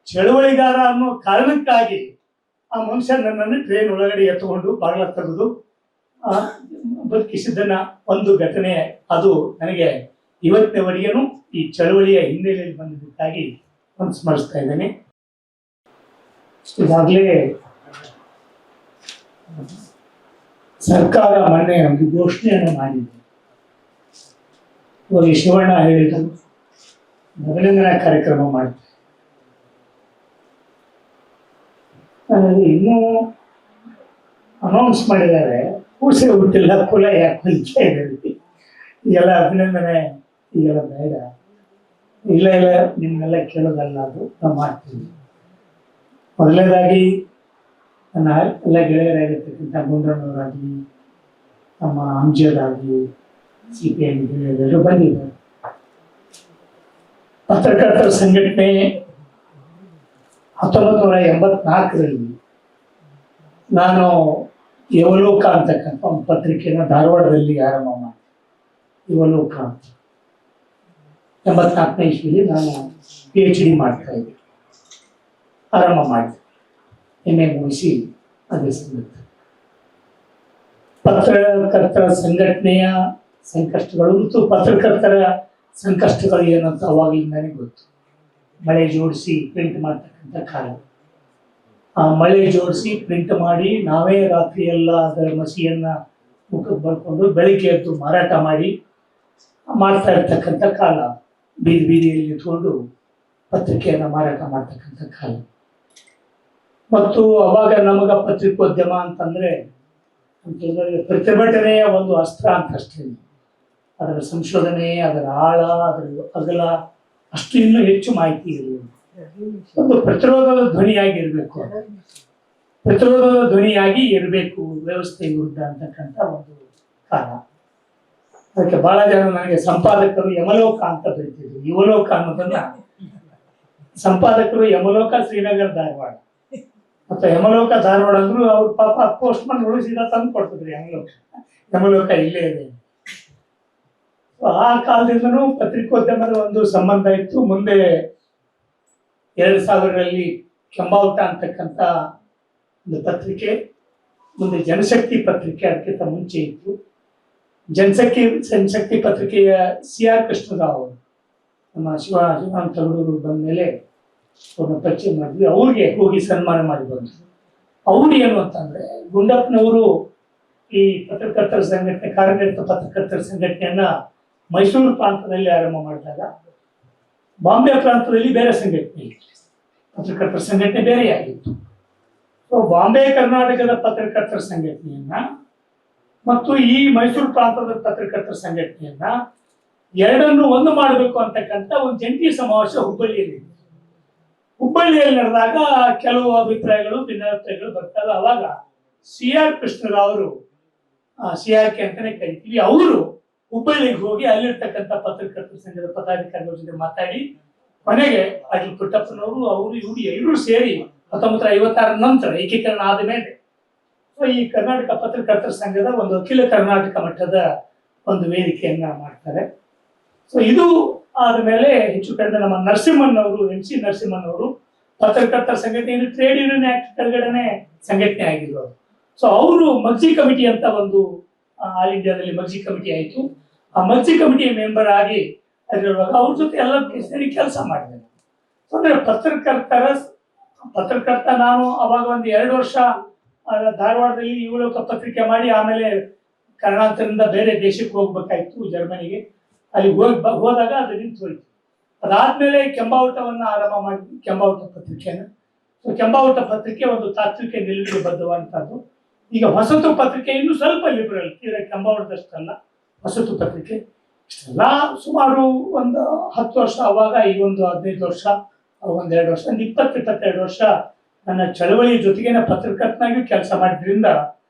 ಚಳುವಳಿಗಾರ ಅನ್ನೋ ಕಾರಣಕ್ಕಾಗಿ ಆ ಮನುಷ್ಯ ನನ್ನನ್ನು ಟ್ರೈನ್ ಒಳಗಡೆ ಎತ್ತುಕೊಂಡು ಬಾಗಿಲ ತೆಗೆದು ಬದುಕಿಸಿದ್ದನ್ನ ಒಂದು ಘಟನೆ. ಅದು ನನಗೆ ಇವತ್ತಿನವರೆಗೇನು ಈ ಚಳುವಳಿಯ ಹಿನ್ನೆಲೆಯಲ್ಲಿ ಬಂದಿದ್ದಕ್ಕಾಗಿ ಸ್ಮರಿಸ್ತಾ ಇದ್ದೇನೆ. ಈಗಾಗಲೇ ಸರ್ಕಾರ ಮೊನ್ನೆ ಒಂದು ಘೋಷಣೆಯನ್ನು ಮಾಡಿದೆ. ಇವಾಗ ಶಿವಣ್ಣ ಹೇಳಿದರು ಮೊದಲಿನ ಕಾರ್ಯಕ್ರಮ ಮಾಡ್ತಾರೆ. ಇನ್ನೂ ಅನೌನ್ಸ್ ಮಾಡಿದ್ದಾರೆ, ಕೂಸೆ ಹುಟ್ಟಿಲ್ಲ ಕುಲ ಯಾಕೆ ಹೊಲಿಕೆ ಇದೆ. ಈಗೆಲ್ಲ ಅಭಿನಂದನೆ ಈಗೆಲ್ಲ ಬೇಡ, ಇಲ್ಲ ನಿಮ್ಗೆಲ್ಲ ಕೇಳೋದಲ್ಲ, ಅದು ನಾವು ಮಾಡ್ತೀವಿ. ಮೊದಲನೇದಾಗಿ ನನ್ನ ಎಲ್ಲ ಗೆಳೆಯರಾಗಿರ್ತಕ್ಕಂಥ ಗುಂಡ್ರಣ್ಣವರಾಗಲಿ, ನಮ್ಮ ಅಂಜದಾಗಲಿ, CPM ಗೆಳೆಯರು ಬಂದಿದ್ದಾರೆ. ಪತ್ರಕರ್ತರ ಸಂಘಟನೆ 1984ರಲ್ಲಿ ನಾನು ಯುವಲೋಕ ಅಂತಕ್ಕಂಥ ಒಂದು ಪತ್ರಿಕೆಯನ್ನು ಧಾರವಾಡದಲ್ಲಿ ಆರಂಭ ಮಾಡಿದೆ. ಯುವಲೋಕ ಅಂತ 84ನೇ ಇಸ್ವಿಯಲ್ಲಿ ನಾನು PhD ಮಾಡ್ತಾ ಇದ್ದೆ, ಆರಂಭ ಮಾಡಿದೆ. MA ಮುಗಿಸಿ ಅದೇ ಸಂಗತಿ. ಪತ್ರಕರ್ತರ ಸಂಘಟನೆಯ ಸಂಕಷ್ಟಗಳು ಮತ್ತು ಪತ್ರಕರ್ತರ ಸಂಕಷ್ಟಗಳು ಏನಂತ ಅವಾಗಲಿಂದಾನೇ ಗೊತ್ತು. ಮಳೆ ಜೋಡಿಸಿ ಪ್ರಿಂಟ್ ಮಾಡ್ತಕ್ಕಂಥ ಕಾಲ. ಆ ಮಳೆ ಜೋಡಿಸಿ ಪ್ರಿಂಟ್ ಮಾಡಿ ನಾವೇ ರಾತ್ರಿ ಎಲ್ಲ ಅದರ ಮಸಿಯನ್ನ ಮುಖಕ್ಕೆ ಬರ್ಕೊಂಡು ಬೆಳಿಗ್ಗೆ ಎದ್ದು ಮಾರಾಟ ಮಾಡಿ ಮಾಡ್ತಾ ಇರ್ತಕ್ಕಂಥ ಕಾಲ. ಬೀದಿಯಲ್ಲಿ ನಿಂತ್ಕೊಂಡು ಪತ್ರಿಕೆಯನ್ನು ಮಾರಾಟ ಮಾಡ್ತಕ್ಕಂಥ ಕಾಲ. ಮತ್ತು ಅವಾಗ ನಮಗ ಪತ್ರಿಕೋದ್ಯಮ ಅಂತಂದ್ರೆ ಪ್ರತಿಭಟನೆಯ ಒಂದು ಅಸ್ತ್ರ ಅಂತಷ್ಟೇ. ಅದರ ಸಂಶೋಧನೆ, ಅದರ ಆಳ, ಅದರ ಅಗಲ ಅಷ್ಟು ಇನ್ನೂ ಹೆಚ್ಚು ಮಾಹಿತಿ ಇರಲಿಲ್ಲ. ಒಂದು ಪ್ರತಿರೋಧದ ಧ್ವನಿಯಾಗಿರ್ಬೇಕು, ಪ್ರತಿರೋಧದ ಧ್ವನಿಯಾಗಿ ಇರಬೇಕು ವ್ಯವಸ್ಥೆ ವಿರುದ್ಧ ಅಂತಕ್ಕಂಥ ಒಂದು ಕಾಲ. ಅದಕ್ಕೆ ಬಹಳ ಜನ ನನಗೆ ಸಂಪಾದಕರು ಯಮಲೋಕ ಅಂತ ಬರೀತಿದ್ರು. ಯುವಲೋಕ ಅನ್ನೋದನ್ನ ಸಂಪಾದಕರು ಯಮಲೋಕ ಶ್ರೀನಗರ ಧಾರವಾಡ ಮತ್ತು ಯಮಲೋಕ ಧಾರವಾಡ ಅಂದ್ರು ಅವ್ರು ಪಾಪ ಪೋಸ್ಟ್ ಮನ್ಗಳು ಸೀದಾ ತಂದು ಕೊಡ್ತಿದ್ರು. ಯಮಲೋಕ ಇಲ್ಲೇ ಇದೆ. ಆ ಕಾಲದಿಂದನೂ ಪತ್ರಿಕೋದ್ಯಮದ ಒಂದು ಸಂಬಂಧ ಇತ್ತು. ಮುಂದೆ 2000ರಲ್ಲಿ ಕೆಂಬಾವುಟ ಅಂತಕ್ಕಂಥ ಒಂದು ಪತ್ರಿಕೆ, ಮುಂದೆ ಜನಶಕ್ತಿ ಪತ್ರಿಕೆ ಅದಕ್ಕಿಂತ ಮುಂಚೆ ಇತ್ತು. ಜನಶಕ್ತಿ ಪತ್ರಿಕೆಯ CR ಕೃಷ್ಣರಾವ್ ಅವರು ನಮ್ಮ ಶಿವಾನಂದ ತಗಡೂರು ಬಂದ ಮೇಲೆ ಅವ್ರನ್ನ ಪರಿಚಯ ಮಾಡಿದ್ವಿ. ಅವ್ರಿಗೆ ಹೋಗಿ ಸನ್ಮಾನ ಮಾಡಿ ಬಂದ್ರು. ಅವ್ರು ಏನು ಅಂತಂದ್ರೆ, ಗುಂಡಪ್ಪನವರು ಈ ಪತ್ರಕರ್ತರ ಸಂಘಟನೆ, ಕಾರ್ಯನಿರತ ಪತ್ರಕರ್ತರ ಸಂಘಟನೆಯನ್ನ ಮೈಸೂರು ಪ್ರಾಂತದಲ್ಲಿ ಆರಂಭ ಮಾಡಿದಾಗ ಬಾಂಬೆ ಪ್ರಾಂತದಲ್ಲಿ ಬೇರೆ ಸಂಘಟನೆ ಇತ್ತು, ಪತ್ರಕರ್ತರ ಸಂಘಟನೆ ಬೇರೆಯಾಗಿತ್ತು. ಸೊ ಬಾಂಬೆ ಕರ್ನಾಟಕದ ಪತ್ರಕರ್ತರ ಸಂಘಟನೆಯನ್ನ ಮತ್ತು ಈ ಮೈಸೂರು ಪ್ರಾಂತದ ಪತ್ರಕರ್ತರ ಸಂಘಟನೆಯನ್ನ ಎರಡನ್ನು ಒಂದು ಮಾಡಬೇಕು ಅಂತಕ್ಕಂಥ ಒಂದು ಜಂಟಿ ಸಮಾವೇಶ ಹುಬ್ಬಳ್ಳಿಯಲ್ಲಿ ನಡೆದಾಗ ಕೆಲವು ಅಭಿಪ್ರಾಯಗಳು, ಭಿನ್ನಾಭಿಪ್ರಾಯಗಳು ಬರ್ತಾರೆ. ಅವಾಗ CR ಕೃಷ್ಣರಾವ್ ಅವರು, CRK ಅಂತಾನೆ ಕರಿತೀವಿ, ಅವರು ಹುಬ್ಬಳ್ಳಿಗೆ ಹೋಗಿ ಅಲ್ಲಿರ್ತಕ್ಕಂಥ ಪತ್ರಕರ್ತರ ಸಂಘದ ಪದಾಧಿಕಾರಿಗಳ ಜೊತೆ ಮಾತಾಡಿ ಕೊನೆಗೆ ಅಜಿ ಪುಟ್ಟಪ್ಪನವರು, ಅವರು ಇವರು ಎಲ್ಲರೂ ಸೇರಿ 1956 ನಂತರ ಏಕೀಕರಣ ಆದ ಮೇಲೆ ಈ ಕರ್ನಾಟಕ ಪತ್ರಕರ್ತರ ಸಂಘದ ಒಂದು ಅಖಿಲ ಕರ್ನಾಟಕ ಮಟ್ಟದ ಒಂದು ವೇದಿಕೆಯನ್ನ ಮಾಡ್ತಾರೆ. ಸೊ ಇದು ಆದ್ಮೇಲೆ ಹೆಚ್ಚು ಕಡಿಮೆ ನಮ್ಮ ನರಸಿಂಹನ್ MC ನರಸಿಂಹನ್ ಅವರು ಪತ್ರಕರ್ತರ ಸಂಘಟನೆ ಟ್ರೇಡ್ ಯೂನಿಯನ್ ಆಕ್ಟ್ ಕೆಳಗಡೆನೆ ಸಂಘಟನೆ ಆಗಿದ್ರು. ಸೊ ಅವರು ಮಗ್ಜಿ ಕಮಿಟಿ ಅಂತ ಒಂದು ಆಲ್ ಇಂಡಿಯಾದಲ್ಲಿ ಮಗ್ಜಿ ಕಮಿಟಿ ಆಯಿತು. ಆ ಮಗ್ಜಿ ಕಮಿಟಿ ಮೆಂಬರ್ ಆಗಿ ಅಲ್ಲಿರುವಾಗ ಅವ್ರ ಜೊತೆ ಎಲ್ಲ ಸೇರಿ ಕೆಲಸ ಮಾಡಿದೆ. ಅಂದ್ರೆ ಪತ್ರಕರ್ತ ನಾನು ಅವಾಗ ಒಂದು 2 ವರ್ಷ ಧಾರವಾಡದಲ್ಲಿ ಯುವಲೋಕ ಪತ್ರಿಕೆ ಮಾಡಿ ಆಮೇಲೆ ಕಾರಣಾಂತರದಿಂದ ಬೇರೆ ದೇಶಕ್ಕೆ ಹೋಗ್ಬೇಕಾಯ್ತು, ಜರ್ಮನಿಗೆ. ಅಲ್ಲಿ ಹೋದಾಗ ಅದು ನಿಂತು ಹೋಯ್ತು. ಅದಾದ್ಮೇಲೆ ಕೆಂಬಾವುಟವನ್ನು ಆರಂಭ ಮಾಡಿದ್ವಿ, ಕೆಂಬಾವುಟ ಪತ್ರಿಕೆಯನ್ನು. ಸೊ ಕೆಂಬಾವುಟ ಪತ್ರಿಕೆ ಒಂದು ತಾತ್ವಿಕ ನಿಲುವಿಗೆ ಬದ್ಧವಾದಂಥದ್ದು. ಈಗ ಹೊಸತು ಪತ್ರಿಕೆ ಇನ್ನೂ ಸ್ವಲ್ಪ ಲಿಬರಲ್, ತೀರಾ ಕೆಂಬಾವುಟದಷ್ಟಲ್ಲ ಹೊಸತು ಪತ್ರಿಕೆ. ಇಷ್ಟೆಲ್ಲ ಸುಮಾರು ಒಂದು 10 ವರ್ಷ, ಅವಾಗ ಈ ಒಂದು 15 ವರ್ಷ, ಒಂದು 2 ವರ್ಷ, 20-22 ವರ್ಷ ನನ್ನ ಚಳವಳಿ ಜೊತೆಗೆ ಪತ್ರಕರ್ತನಾಗಿ ಕೆಲಸ ಮಾಡಿದ್ರಿಂದ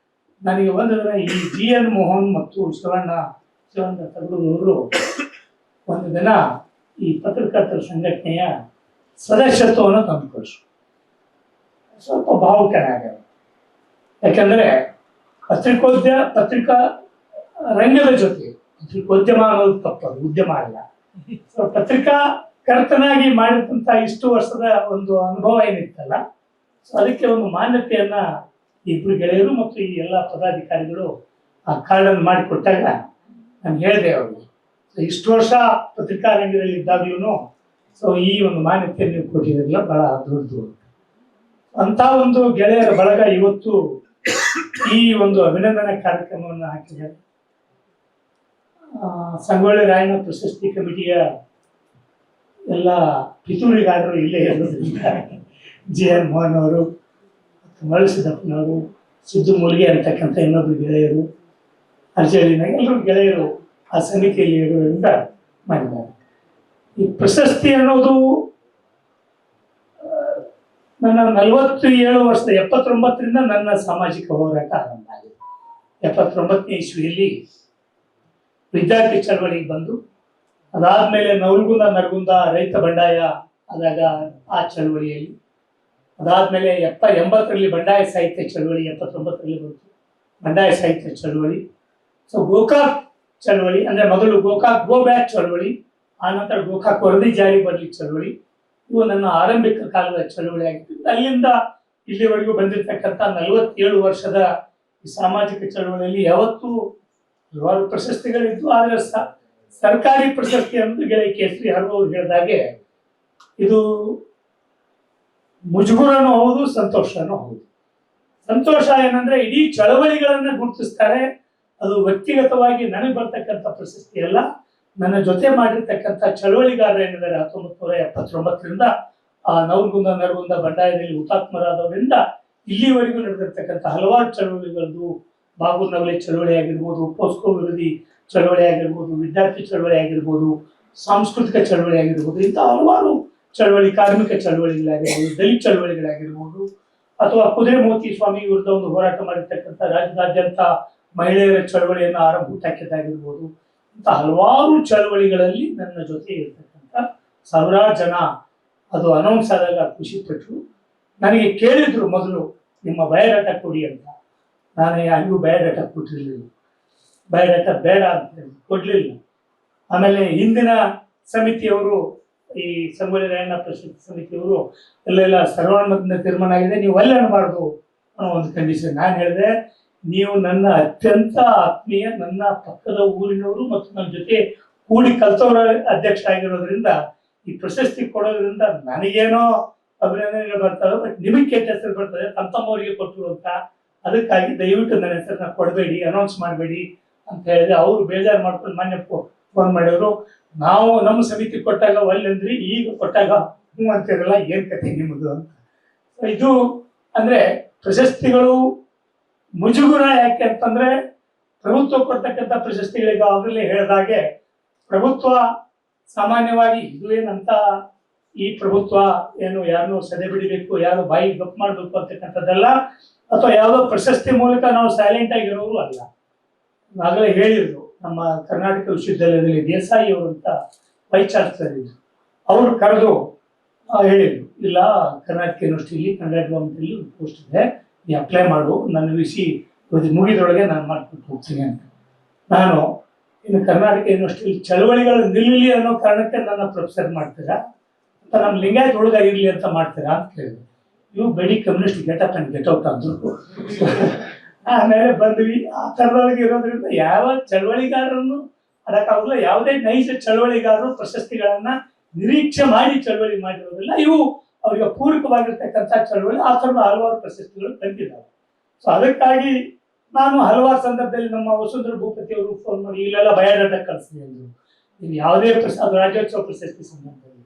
ನನಗೆ ಒಂದು ದಿನ ಈ GN ಮೋಹನ್ ಮತ್ತು ಶಿವಾನಂದ ತಗಡೂರು ಒಂದು ದಿನ ಈ ಪತ್ರಕರ್ತರ ಸಂಘಟನೆಯ ಸದಸ್ಯತ್ವವನ್ನು ತಂದುಕೊಳ್ಸು. ಸ್ವಲ್ಪ ಭಾವುಕನಾಗ್ಯಾವ. ಯಾಕಂದ್ರೆ ಪತ್ರಿಕಾ ರಂಗದ ಜೊತೆ ಪತ್ರಿಕೋದ್ಯಮ ಅನ್ನೋದು ತಪ್ಪದು, ಉದ್ಯಮ ಅಲ್ಲ. ಸೊ ಪತ್ರಿಕಾ ಕರ್ತನಾಗಿ ಮಾಡಿದಂತ ಇಷ್ಟು ವರ್ಷದ ಒಂದು ಅನುಭವ ಏನಿತ್ತಲ್ಲ, ಸೊ ಅದಕ್ಕೆ ಒಂದು ಮಾನ್ಯತೆಯನ್ನ ಇಬ್ರು ಗೆಳೆಯರು ಮತ್ತು ಈ ಎಲ್ಲ ಪದಾಧಿಕಾರಿಗಳು ಆ ಕಾರ್ಡನ್ನು ಮಾಡಿಕೊಟ್ಟಾಗ ನಾನು ಹೇಳಿದೆ ಅವ್ರಿಗೆ, ಇಷ್ಟು ವರ್ಷ ಪತ್ರಿಕಾ ರಂಗದಲ್ಲಿ ಇದ್ದಾಗ್ಲೂ ಸೊ ಈ ಒಂದು ಮಾನ್ಯತೆಯನ್ನು ನೀವು ಕೊಟ್ಟಿದ್ರಲ್ಲ ಬಹಳ ದೊಡ್ಡದು ಅಂತ ಒಂದು ಗೆಳೆಯರ ಬಳಗ ಇವತ್ತು ಈ ಒಂದು ಅಭಿನಂದನಾ ಕಾರ್ಯಕ್ರಮವನ್ನು ಹಾಕಿದ್ದಾರೆ. ಸಂಗೊಳ್ಳಿ ರಾಯಣ್ಣ ಪ್ರಶಸ್ತಿ ಕಮಿಟಿಯ ಎಲ್ಲ ಪಿತೂರಿಗಾರರು ಇಲ್ಲೇ ಇರೋದ್ರಿಂದ JN ಮೋಹನ್ ಅವರು, ಮರಳಸಿದ್ದಪ್ಪನವರು, ಸಿದ್ದು ಮೂಲಿಗೆ ಅಂತಕ್ಕಂಥ ಇನ್ನೊಬ್ಬರು ಗೆಳೆಯರು, ಅರ್ಜಳಿನ ಎಲ್ಲರೂ ಗೆಳೆಯರು ಆ ಸಮಿತಿಯಲ್ಲಿ ಇರುವುದರಿಂದ ಮಾಡಿದ್ದಾರೆ. ಈ ಪ್ರಶಸ್ತಿ ಅನ್ನೋದು ನನ್ನ 47 ವರ್ಷದ 79ರಿಂದ ನನ್ನ ಸಾಮಾಜಿಕ ಹೋರಾಟ ಆರಂಭ ಆಗಿದೆ. 79ನೇ ಇಸ್ವಿಯಲ್ಲಿ ವಿದ್ಯಾರ್ಥಿ ಚಳವಳಿಗೆ ಬಂದು, ಅದಾದ್ಮೇಲೆ ನರಗುಂದ ರೈತ ಬಂಡಾಯ ಆದಾಗ ಆ ಚಳವಳಿಯಲ್ಲಿ, ಅದಾದ್ಮೇಲೆ 80ರಲ್ಲಿ ಬಂಡಾಯ ಸಾಹಿತ್ಯ ಚಳವಳಿ, 79ರಲ್ಲಿ ಬಂತು ಬಂಡಾಯ ಸಾಹಿತ್ಯ ಚಳವಳಿ. ಸೊ ಗೋಕಾಕ್ ಚಳವಳಿ ಅಂದ್ರೆ ಮೊದಲು ಗೋಕಾಕ್ ಗೋ ಬ್ಯಾಕ್ ಚಳವಳಿ, ಆನಂತರ ಗೋಕಾಕ್ ವರದಿ ಜಾರಿ ಬರಲಿ ಚಳವಳಿ, ಇವು ನನ್ನ ಆರಂಭಿಕ ಕಾಲದ ಚಳವಳಿ ಆಗಿತ್ತು. ಅಲ್ಲಿಂದ ಇಲ್ಲಿವರೆಗೂ ಬಂದಿರತಕ್ಕಂಥ 47 ವರ್ಷದ ಈ ಸಾಮಾಜಿಕ ಚಳವಳಿಯಲ್ಲಿ ಯಾವತ್ತೂ ಹಲವಾರು ಪ್ರಶಸ್ತಿಗಳಿದ್ದು, ಆದರೆ ಸರ್ಕಾರಿ ಪ್ರಶಸ್ತಿ ಅಂತ ಗೆಳೆಯ ಕೇಸರಿ ಹರವು ಅವ್ರು ಹೇಳಿದಾಗೆ ಇದು ಮುಜುಗುರನೂ ಹೌದು, ಸಂತೋಷನೂ ಹೌದು. ಸಂತೋಷ ಏನಂದ್ರೆ ಇಡೀ ಚಳವಳಿಗಳನ್ನ ಗುರುತಿಸ್ತಾರೆ. ಅದು ವ್ಯಕ್ತಿಗತವಾಗಿ ನನಗೆ ಬರ್ತಕ್ಕಂಥ ಪ್ರಶಸ್ತಿ ಅಲ್ಲ, ನನ್ನ ಜೊತೆ ಮಾಡಿರ್ತಕ್ಕಂಥ ಚಳವಳಿಗಾರರು ಏನಿದ್ದಾರೆ 1979ರಿಂದ ಆ ನರಗುಂದ ಬಂಡಾಯದಲ್ಲಿ ಹುತಾತ್ಮರಾದವರಿಂದ ಇಲ್ಲಿವರೆಗೂ ನಡೆದಿರ್ತಕ್ಕಂಥ ಹಲವಾರು ಚಳವಳಿಗಳದ್ದು, ಬಾಗೂರ್ ನವಲೆ ಚಳವಳಿ ಆಗಿರ್ಬೋದು, ಪೋಸ್ಕೋ ವಿರೋಧಿ ಚಳವಳಿ ಆಗಿರ್ಬೋದು, ವಿದ್ಯಾರ್ಥಿ ಚಳವಳಿ ಆಗಿರ್ಬೋದು, ಸಾಂಸ್ಕೃತಿಕ ಚಳವಳಿ ಆಗಿರ್ಬೋದು, ಇಂಥ ಹಲವಾರು ಚಳವಳಿ, ಕಾರ್ಮಿಕ ಚಳವಳಿಗಳಾಗಿರ್ಬೋದು, ದಲಿತ ಚಳವಳಿಗಳಾಗಿರ್ಬೋದು, ಅಥವಾ ಕುದುರೆ ಮೋತಿ ಸ್ವಾಮಿ ವಿರುದ್ಧ ಒಂದು ಹೋರಾಟ ಮಾಡಿರ್ತಕ್ಕಂಥ ರಾಜ್ಯದಾದ್ಯಂತ ಮಹಿಳೆಯರ ಚಳವಳಿಯನ್ನು ಆರಂಭ ಹುಟ್ಟಾಕಿದ್ದಾಗಿರ್ಬೋದು, ಇಂಥ ಹಲವಾರು ಚಳವಳಿಗಳಲ್ಲಿ ನನ್ನ ಜೊತೆ ಇರ್ತಕ್ಕಂಥ ಸಾವಿರಾರು ಜನ ಅದು ಅನೌನ್ಸ್ ಆದಾಗ ಖುಷಿ ಪಟ್ಟರು. ನನಗೆ ಕೇಳಿದ್ರು ಮೊದಲು ನಿಮ್ಮ ಬಯೋಡಾಟಾ ಕೊಡಿ ಅಂತ. ನಾನು ಯಾರಿಗೂ ಬಯೋಡಾಟಾ ಕೊಟ್ಟಿರಲಿಲ್ಲ, ಬಯೋಡಾಟಾ ಬೇಡ ಅಂತ ಹೇಳಿ ಕೊಡ್ಲಿಲ್ಲ. ಆಮೇಲೆ ಹಿಂದಿನ ಸಮಿತಿಯವರು, ಈ ಸಂಗೊಳ್ಳಿ ರಾಯಣ್ಣ ಪ್ರಶಸ್ತಿ ಸಮಿತಿಯವರು ಎಲ್ಲೆಲ್ಲ ಸರ್ವಾನುಮತದಿಂದ ತೀರ್ಮಾನ ಆಗಿದೆ, ನೀವು ಅಲ್ಲೇ ಅನ್ನಬಾರ್ದು ಅನ್ನೋ ಒಂದು ಕಂಡೀಷನ್. ನಾನು ಹೇಳಿದೆ, ನೀವು ನನ್ನ ಅತ್ಯಂತ ಆತ್ಮೀಯ, ನನ್ನ ಪಕ್ಕದ ಊರಿನವರು ಮತ್ತು ನನ್ನ ಜೊತೆ ಕೂಡಿ ಕಲ್ತವರ ಅಧ್ಯಕ್ಷ ಆಗಿರೋದ್ರಿಂದ ಈ ಪ್ರಶಸ್ತಿ ಕೊಡೋದ್ರಿಂದ ನನಗೇನೋ ಅಭಿನಂದನೆಗಳು ಬರ್ತವೆ, ಬಟ್ ನಿಮಗೆ ಕೆಟ್ಟ ಹೆಸರು ಬರ್ತದೆ, ತಮ್ಮವರಿಗೆ ಕೊಟ್ಟರು ಅಂತ. ಅದಕ್ಕಾಗಿ ದಯವಿಟ್ಟು ನನ್ನ ಹೆಸರನ್ನ ಕೊಡಬೇಡಿ, ಅನೌನ್ಸ್ ಮಾಡಬೇಡಿ ಅಂತ ಹೇಳಿದ್ರೆ ಅವರು ಬೇಜಾರು ಮಾಡ್ಕೊಂಡು ಮೊನ್ನೆ ಫೋನ್ ಮಾಡಿದ್ರು. ನಾವು ನಮ್ಮ ಸಮಿತಿ ಕೊಟ್ಟಾಗ ಒಲ್ಲೆಂದ್ರಿ, ಈಗ ಕೊಟ್ಟಾಗ ಹ್ಞೂ ಅಂತಿರಲ್ಲ, ಏನ್ ಕತೆ ನಿಮ್ಮದು ಅಂತ. ಇದು ಅಂದ್ರೆ ಪ್ರಶಸ್ತಿಗಳು ಮುಜುಗುರ ಯಾಕೆ ಅಂತಂದ್ರೆ, ಪ್ರಭುತ್ವ ಕೊಡ್ತಕ್ಕಂಥ ಪ್ರಶಸ್ತಿಗಳಿಗೆ ಆಗಲೇ ಹೇಳಿದಾಗೆ ಪ್ರಭುತ್ವ ಸಾಮಾನ್ಯವಾಗಿ ಇದು ಏನಂತ ಈ ಪ್ರಭುತ್ವ ಏನು ಯಾರನ್ನು ಸದೆ ಬಿಡಬೇಕು, ಯಾರು ಬಾಯಿ ಗಪ್ ಮಾಡಬೇಕು ಅಂತಕ್ಕಂಥದ್ದಲ್ಲ, ಅಥವಾ ಯಾವುದೋ ಪ್ರಶಸ್ತಿ ಮೂಲಕ ನಾವು ಸೈಲೆಂಟ್ ಆಗಿರೋರು ಅಲ್ಲ. ಆಗಲೇ ಹೇಳಿದ್ರು, ನಮ್ಮ ಕರ್ನಾಟಕ ವಿಶ್ವವಿದ್ಯಾಲಯದಲ್ಲಿ ದೇಸಾಯಿ ಅವರು ಅಂತ ವೈಸ್ ಚಾನ್ಸಲರ್ ಇದ್ರು, ಅವರು ಕರೆದು ಹೇಳಿದ್ರು, ಇಲ್ಲ ಕರ್ನಾಟಕ ಯೂನಿವರ್ಸಿಟಿಲಿ ಕನ್ನಡ ಗೌರ್ಮೆಂಟಲ್ಲಿ ಒಂದು ಪೋಸ್ಟ್ ಇದೆ, ನೀ ಅಪ್ಲೈ ಮಾಡು, ನನ್ನ ವಿಸಿ ಮುಗಿದ್ರೊಳಗೆ ನಾನು ಮಾಡ್ಕೊಂಡು ಹೋಗ್ತೀನಿ ಅಂತ. ನಾನು ಇನ್ನು ಕರ್ನಾಟಕ ಯೂನಿವರ್ಸಿಟಿ ಚಳವಳಿಗಳು ನಿಲ್ಲಲಿ ಅನ್ನೋ ಕಾರಣಕ್ಕೆ ನನ್ನ ಪ್ರೊಫೆಸರ್ ಮಾಡ್ತೀರಾ ಅಂತ, ನಮ್ಮ ಲಿಂಗಾಯತ್ ಹುಡುಗ ಇರಲಿ ಅಂತ ಮಾಡ್ತೀರಾ ಅಂತ ಕೇಳಿದ್ರು. ಇವು ಬೆಡಿ ಕಮ್ಯುನಿಸ್ಟ್ ಗೆಟಪ್ ಅಂಡ್ ಗೆಟೌಟ್ ಅಂದ್ರು. ಆಮೇಲೆ ಬಂದ್ವಿ. ಆ ಥರದೊಳಗೆ ಇರೋದ್ರಿಂದ ಯಾವ ಚಳವಳಿಗಾರರನ್ನು ಅದಕ್ಕಾಗಲ್ಲ, ಯಾವುದೇ ನೈಜ ಚಳವಳಿಗಾರರು ಪ್ರಶಸ್ತಿಗಳನ್ನ ನಿರೀಕ್ಷೆ ಮಾಡಿ ಚಳವಳಿ ಮಾಡಿರೋದಿಲ್ಲ. ಇವು ಅವರಿಗೆ ಪೂರಕವಾಗಿರ್ತಕ್ಕಂಥ ಚಳವಳಿ, ಆ ಥರದ ಹಲವಾರು ಪ್ರಶಸ್ತಿಗಳು ತಂದಿದ್ದಾವೆ. ಸೊ ಅದಕ್ಕಾಗಿ ನಾನು ಹಲವಾರು ಸಂದರ್ಭದಲ್ಲಿ ನಮ್ಮ ವಸುಂಧರಾ ಭೂಪತಿ ಅವರು ಫೋನ್ ಮಾಡಿ ಇಲ್ಲೆಲ್ಲ ಬಯೋಡಾಟಾ ಕಳಿಸ್ಲಿ ಅಂದರು. ನೀವು ಯಾವುದೇ ಅದು ರಾಜ್ಯೋತ್ಸವ ಪ್ರಶಸ್ತಿ ಸಂದರ್ಭದಲ್ಲಿ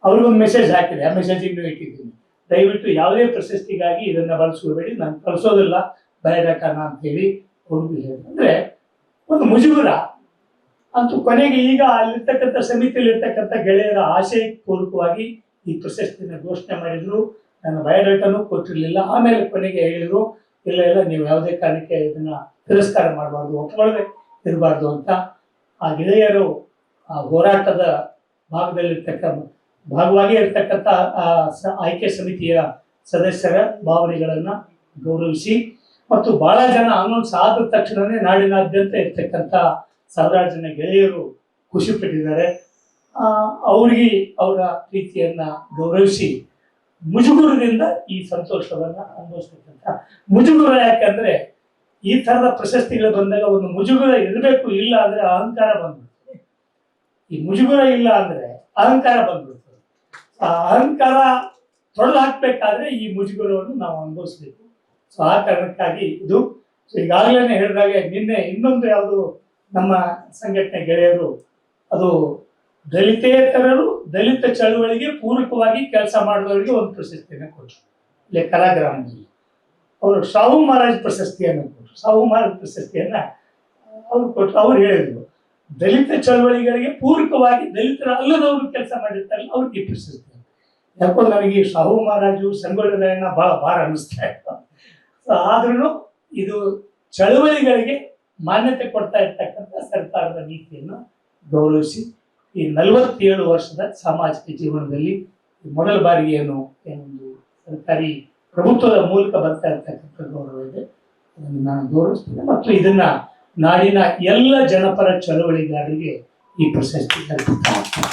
ಅವ್ರಿಗೊಂದು ಮೆಸೇಜ್ ಹಾಕಿದೆ, ಆ ಮೆಸೇಜಿಂಗ್ ಇಟ್ಟಿದ್ದೀನಿ, ದಯವಿಟ್ಟು ಯಾವುದೇ ಪ್ರಶಸ್ತಿಗಾಗಿ ಇದನ್ನ ಬಳಸ್ಕೋಬೇಡಿ, ನಾನು ಕಳಿಸೋದಿಲ್ಲ ಬಯೋಡಾಟಾನ ಅಂತ ಹೇಳಿ ಅವ್ರಿಗೂ ಹೇಳಿದೆ. ಅಂದ್ರೆ ಒಂದು ಮುಜುಗುರ ಅಂತೂ ಕೊನೆಗೆ ಈಗ ಅಲ್ಲಿರ್ತಕ್ಕಂಥ ಸಮಿತಿಯಲ್ಲಿ ಇರ್ತಕ್ಕಂಥ ಗೆಳೆಯರ ಆಶಯ ಪೂರ್ವಕವಾಗಿ ಈ ಪ್ರಶಸ್ತಿನ ಘೋಷಣೆ ಮಾಡಿದ್ರು. ನನ್ನ ಬಯೋಡಾಟಾನು ಕೊಟ್ಟಿರಲಿಲ್ಲ. ಆಮೇಲೆ ಕೊನೆಗೆ ಹೇಳಿದ್ರು, ಇಲ್ಲ ನೀವು ಯಾವುದೇ ಕಾರಣಕ್ಕೆ ಇದನ್ನ ತಿರಸ್ಕಾರ ಮಾಡಬಾರ್ದು, ಒಪ್ಕೊಳ್ಳದೆ ಇರಬಾರ್ದು ಅಂತ. ಆ ಗೆಳೆಯರು ಆ ಹೋರಾಟದ ಭಾಗವಾಗಿ ಇರ್ತಕ್ಕಂಥ ಆಯ್ಕೆ ಸಮಿತಿಯ ಸದಸ್ಯರ ಭಾವನೆಗಳನ್ನ ಗೌರವಿಸಿ, ಮತ್ತು ಬಹಳ ಜನ ಅನೌನ್ಸ್ ಆದ ತಕ್ಷಣವೇ ನಾಡಿನಾದ್ಯಂತ ಇರ್ತಕ್ಕಂಥ ಸಾವಿರಾರು ಜನ ಗೆಳೆಯರು ಖುಷಿ ಪಟ್ಟಿದ್ದಾರೆ. ಅವ್ರಿಗೆ ಅವರ ಪ್ರೀತಿಯನ್ನ ಗೌರವಿಸಿ ಮುಜುಗುರದಿಂದ ಈ ಸಂತೋಷವನ್ನ ಅನುಭವಿಸ್ತಕ್ಕಂಥ ಮುಜುಗುರ. ಯಾಕಂದ್ರೆ ಈ ತರದ ಪ್ರಶಸ್ತಿಗಳು ಬಂದಾಗ ಒಂದು ಮುಜುಗುರ ಇರಬೇಕು, ಇಲ್ಲ ಅಂದ್ರೆ ಅಹಂಕಾರ ಬಂದ್ಬಿಡ್ತದೆ. ಈ ಮುಜುಗುರ ಇಲ್ಲ ಅಂದ್ರೆ ಅಹಂಕಾರ ಬಂದ್ಬಿಡ್ತದೆ. ಆ ಅಹಂಕಾರ ತೊಡೆದು ಹಾಕ್ಬೇಕಾದ್ರೆ ಈ ಮುಜುಗುರವನ್ನು ನಾವು ಅನುಭವಿಸ್ಬೇಕು. ಸೊ ಆ ಕಾರಣಕ್ಕಾಗಿ ಇದು ಈಗಾಗಲೇ ಹೇಳಿದಾಗೆ ನಿನ್ನೆ ಇನ್ನೊಂದು ಯಾವುದು ನಮ್ಮ ಸಂಘಟನೆ ಗೆಳೆಯರು ಅದು ದಲಿತೇತರರು ದಲಿತ ಚಳುವಳಿಗೆ ಪೂರಕವಾಗಿ ಕೆಲಸ ಮಾಡಿದವರಿಗೆ ಒಂದು ಪ್ರಶಸ್ತಿಯನ್ನು ಕೊಟ್ಟರು. ಇಲ್ಲಿ ಕಲಾಗ್ರಾಮದಲ್ಲಿ ಅವರು ಸಾಹು ಮಹಾರಾಜ್ ಪ್ರಶಸ್ತಿಯನ್ನು ಕೊಟ್ಟರು. ಸಾಹು ಮಹಾರಾಜ್ ಪ್ರಶಸ್ತಿಯನ್ನ ಅವ್ರು ಕೊಟ್ಟರು. ಅವ್ರು ಹೇಳಿದ್ರು ದಲಿತ ಚಳವಳಿಗಳಿಗೆ ಪೂರಕವಾಗಿ ದಲಿತರ ಅಲ್ಲದವರು ಕೆಲಸ ಮಾಡಿರ್ತಾರಲ್ಲ ಅವ್ರಿಗೆ ಈ ಪ್ರಶಸ್ತಿ. ಯಾಕಂದ್ರೆ ನನಗೆ ಸಾಹು ಮಹಾರಾಜು ಸಂಗೊಳ್ಳಿ ರಾಯಣ್ಣ ಬಹಳ ಭಾರ ಅನ್ನಿಸ್ತಾ ಇತ್ತು. ಆದ್ರೂ ಇದು ಚಳವಳಿಗಳಿಗೆ ಮಾನ್ಯತೆ ಕೊಡ್ತಾ ಇರ್ತಕ್ಕಂಥ ಸರ್ಕಾರದ ನೀತಿಯನ್ನು ಗೌರವಿಸಿ ಈ 47 ವರ್ಷದ ಸಾಮಾಜಿಕ ಜೀವನದಲ್ಲಿ ಮೊದಲ ಬಾರಿಗೆ ಏನು ಒಂದು ಸರ್ಕಾರಿ ಪ್ರಭುತ್ವದ ಮೂಲಕ ಬರ್ತಾ ಇರ್ತಕ್ಕಂಥ ಗೌರವ ಇದೆ, ಅದನ್ನು ನಾನು ಗೌರವಿಸ್ತೇನೆ. ಮತ್ತು ಇದನ್ನ ನಾಡಿನ ಎಲ್ಲ ಜನಪರ ಚಳವಳಿಗಾರರಿಗೆ ಈ ಪ್ರಶಸ್ತಿ ಕಲ್ಪಿತ ಆಗ್ತದೆ.